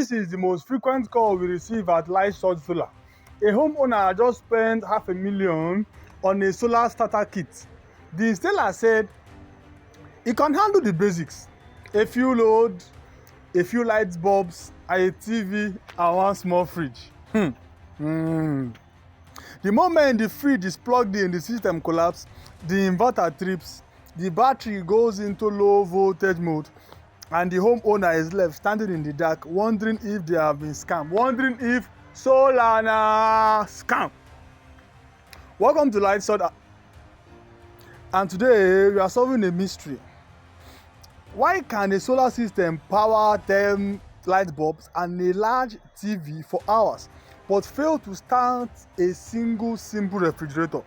This is the most frequent call we receive at Light Source Solar. A homeowner just spent $500,000 on a solar starter kit. The installer said it can handle the basics: a few load, a few light bulbs, a TV, and one small fridge. The moment the fridge is plugged in, the system collapses, the inverter trips, the battery goes into low voltage mode, and the homeowner is left standing in the dark, wondering if they have been scammed, wondering if solar na scam. Welcome to Light Source, and today we are solving a mystery. Why can a solar system power 10 light bulbs and a large TV for hours, but fail to start a single simple refrigerator?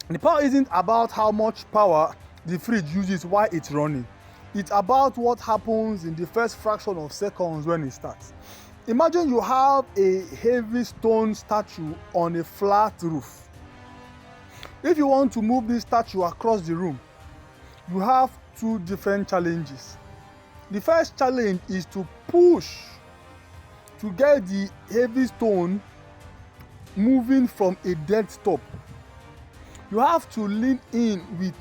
The power isn't about how much power the fridge uses while it's running. It's about what happens in the first fraction of seconds when it starts. Imagine you have a heavy stone statue on a flat roof. If you want to move this statue across the room, you have two different challenges. The first challenge is to push to get the heavy stone moving from a dead stop. You have to lean in with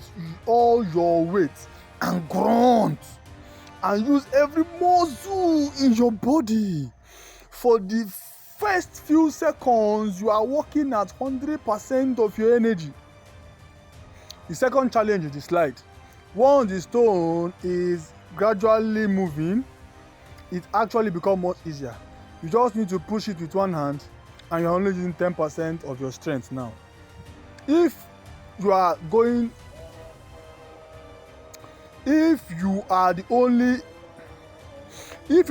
all your weight and grunt and use every muscle in your body. For the first few seconds, you are working at 100% of your energy. The second challenge is the slide. Once the stone is gradually moving, it actually becomes much easier. You just need to push it with one hand, and you're only using 10% of your strength now. If you are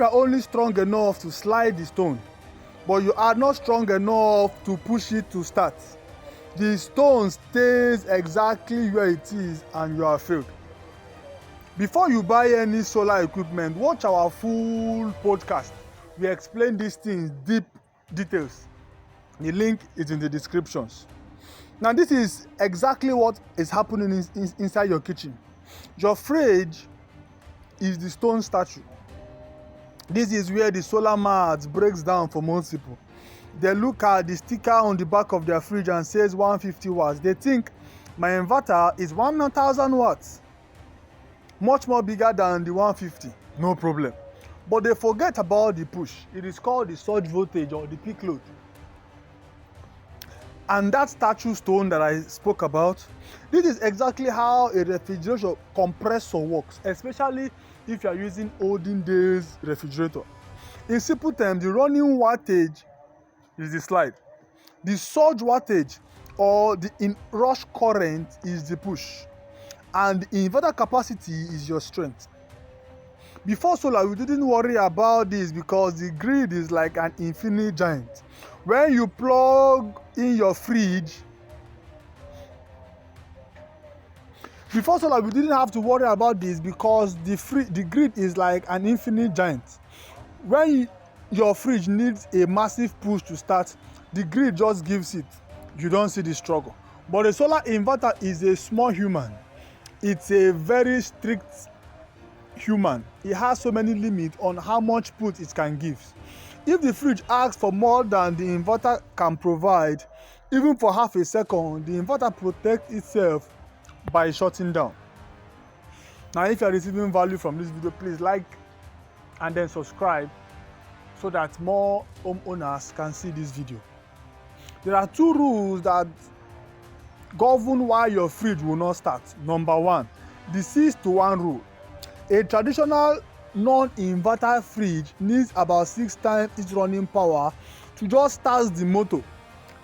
only strong enough to slide the stone, but you are not strong enough to push it to start, the stone stays exactly where it is and you are failed. Before you buy any solar equipment, watch our full podcast. We explain these things deep details. The link is in the descriptions. Now, this is exactly what is happening inside your kitchen. Your fridge is the stone statue. This is where the solar math breaks down for most people. They look at the sticker on the back of their fridge and says 150 watts. They think my inverter is 1,000 watts. Much more bigger than the 150. No problem. But they forget about the push. It is called the surge voltage or the peak load. And that statue stone that I spoke about, this is exactly how a refrigerator compressor works, especially if you are using olden days refrigerator. In simple terms, the running wattage is the slide. The surge wattage or the inrush current is the push. And the inverter capacity is your strength. Before solar, we didn't worry about this because the grid is like an infinite giant. When you plug in your fridge, before solar, we didn't have to worry about this because the grid is like an infinite giant. When your fridge needs a massive push to start, the grid just gives it. You don't see the struggle. But a solar inverter is a small human. It's a very strict human. It has so many limits on how much push it can give. If the fridge asks for more than the inverter can provide, even for half a second, the inverter protects itself by shutting down. Now, if you are receiving value from this video, please like and then subscribe so that more homeowners can see this video. There are two rules that govern why your fridge will not start. Number one, the 6-to-1 rule. A traditional non-inverter fridge needs about 6 times its running power to just start the motor.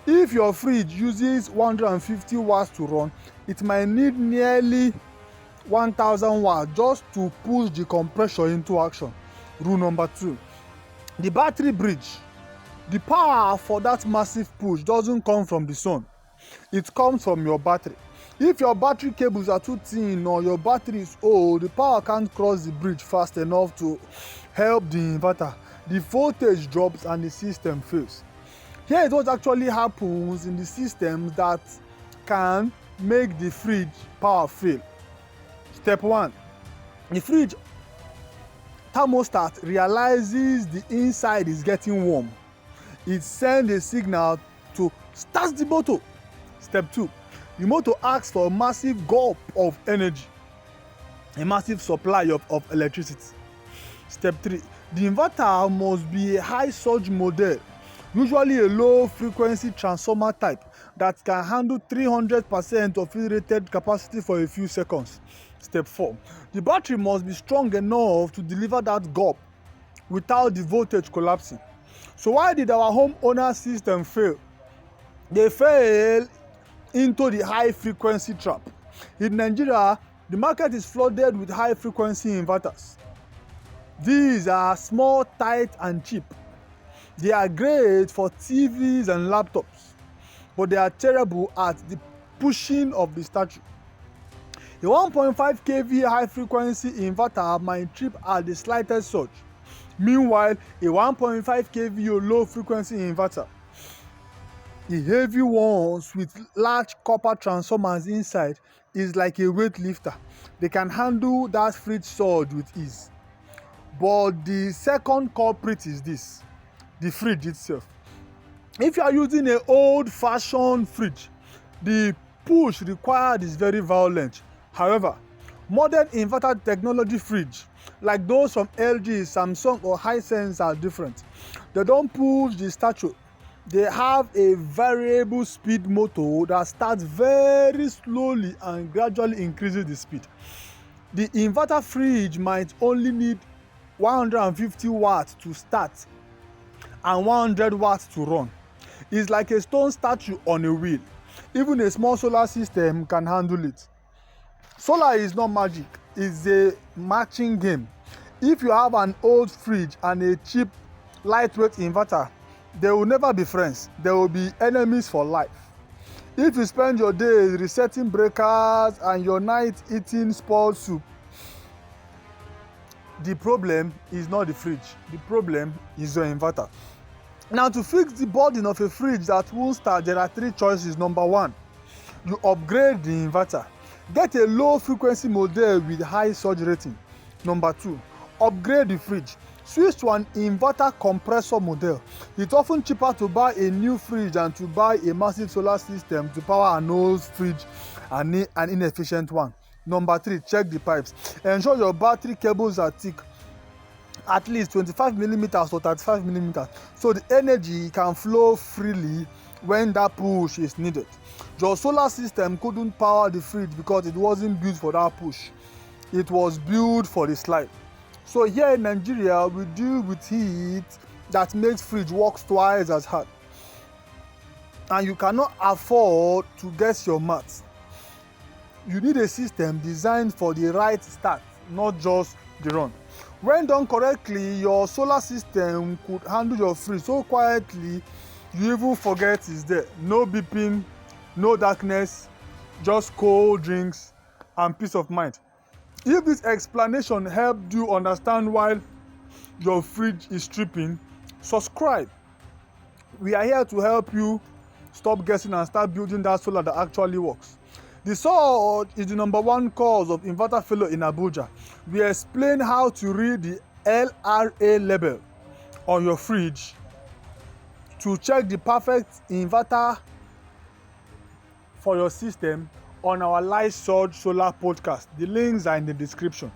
If your fridge uses 150 watts to run, it might need nearly 1,000 watts just to push the compressor into action. Rule number two, the battery bridge. The power for that massive push doesn't come from the sun. It comes from your battery. If your battery cables are too thin or your battery is old, the power can't cross the bridge fast enough to help the inverter. The voltage drops and the system fails. Here is what actually happens in the systems that can make the fridge power fail. Step one, the fridge thermostat realizes the inside is getting warm. It sends a signal to start the motor. Step 2. The motor asks for a massive gulp of energy, a massive supply of electricity. Step 3. The inverter must be a high surge model, usually a low frequency transformer type that can handle 300% of its rated capacity for a few seconds. Step 4. The battery must be strong enough to deliver that gulp without the voltage collapsing. So why did our homeowner system fail? They fell into the high frequency trap. In Nigeria, the market is flooded with high frequency inverters. These are small, tight, and cheap. They are great for TVs and laptops, but they are terrible at the pushing of the statue. A 1.5 kV high frequency inverter might trip at the slightest surge. Meanwhile, a 1.5 kV low frequency inverter, the heavy ones with large copper transformers inside, is like a weightlifter. They can handle that fridge surge with ease. But the second culprit is this: the fridge itself. If you are using an old-fashioned fridge, the push required is very violent. However, modern inverter technology fridge, like those from LG, Samsung, or Hisense, are different. They don't push the statue. They have a variable speed motor that starts very slowly and gradually increases the speed. The inverter fridge might only need 150 watts to start and 100 watts to run. It's like a stone statue on a wheel. Even a small solar system can handle it. Solar is not magic, it's a matching game. If you have an old fridge and a cheap, lightweight inverter, they will never be friends. They will be enemies for life. If you spend your days resetting breakers and your night eating spoiled soup, the problem is not the fridge. The problem is your inverter. Now, to fix the burden of a fridge that won't start, there are 3 choices. Number 1, you upgrade the inverter. Get a low frequency model with high surge rating. Number 2, upgrade the fridge. Switch to an inverter compressor model. It's often cheaper to buy a new fridge than to buy a massive solar system to power an old fridge and an inefficient one. Number 3, check the pipes. Ensure your battery cables are thick, at least 25 millimeters or 35 millimeters, so the energy can flow freely when that push is needed. Your solar system couldn't power the fridge because it wasn't built for that push. It was built for the slide. So here in Nigeria, we deal with heat that makes fridge work twice as hard. And you cannot afford to guess your maths. You need a system designed for the right start, not just the run. When done correctly, your solar system could handle your fridge so quietly you even forget it's there. No beeping, no darkness, just cold drinks and peace of mind. If this explanation helped you understand why your fridge is tripping, subscribe. We are here to help you stop guessing and start building that solar that actually works. The surge is the number 1 cause of inverter failure in Abuja. We explain how to read the LRA label on your fridge to check the perfect inverter for your system on our Light Surge Solar podcast. The links are in the description.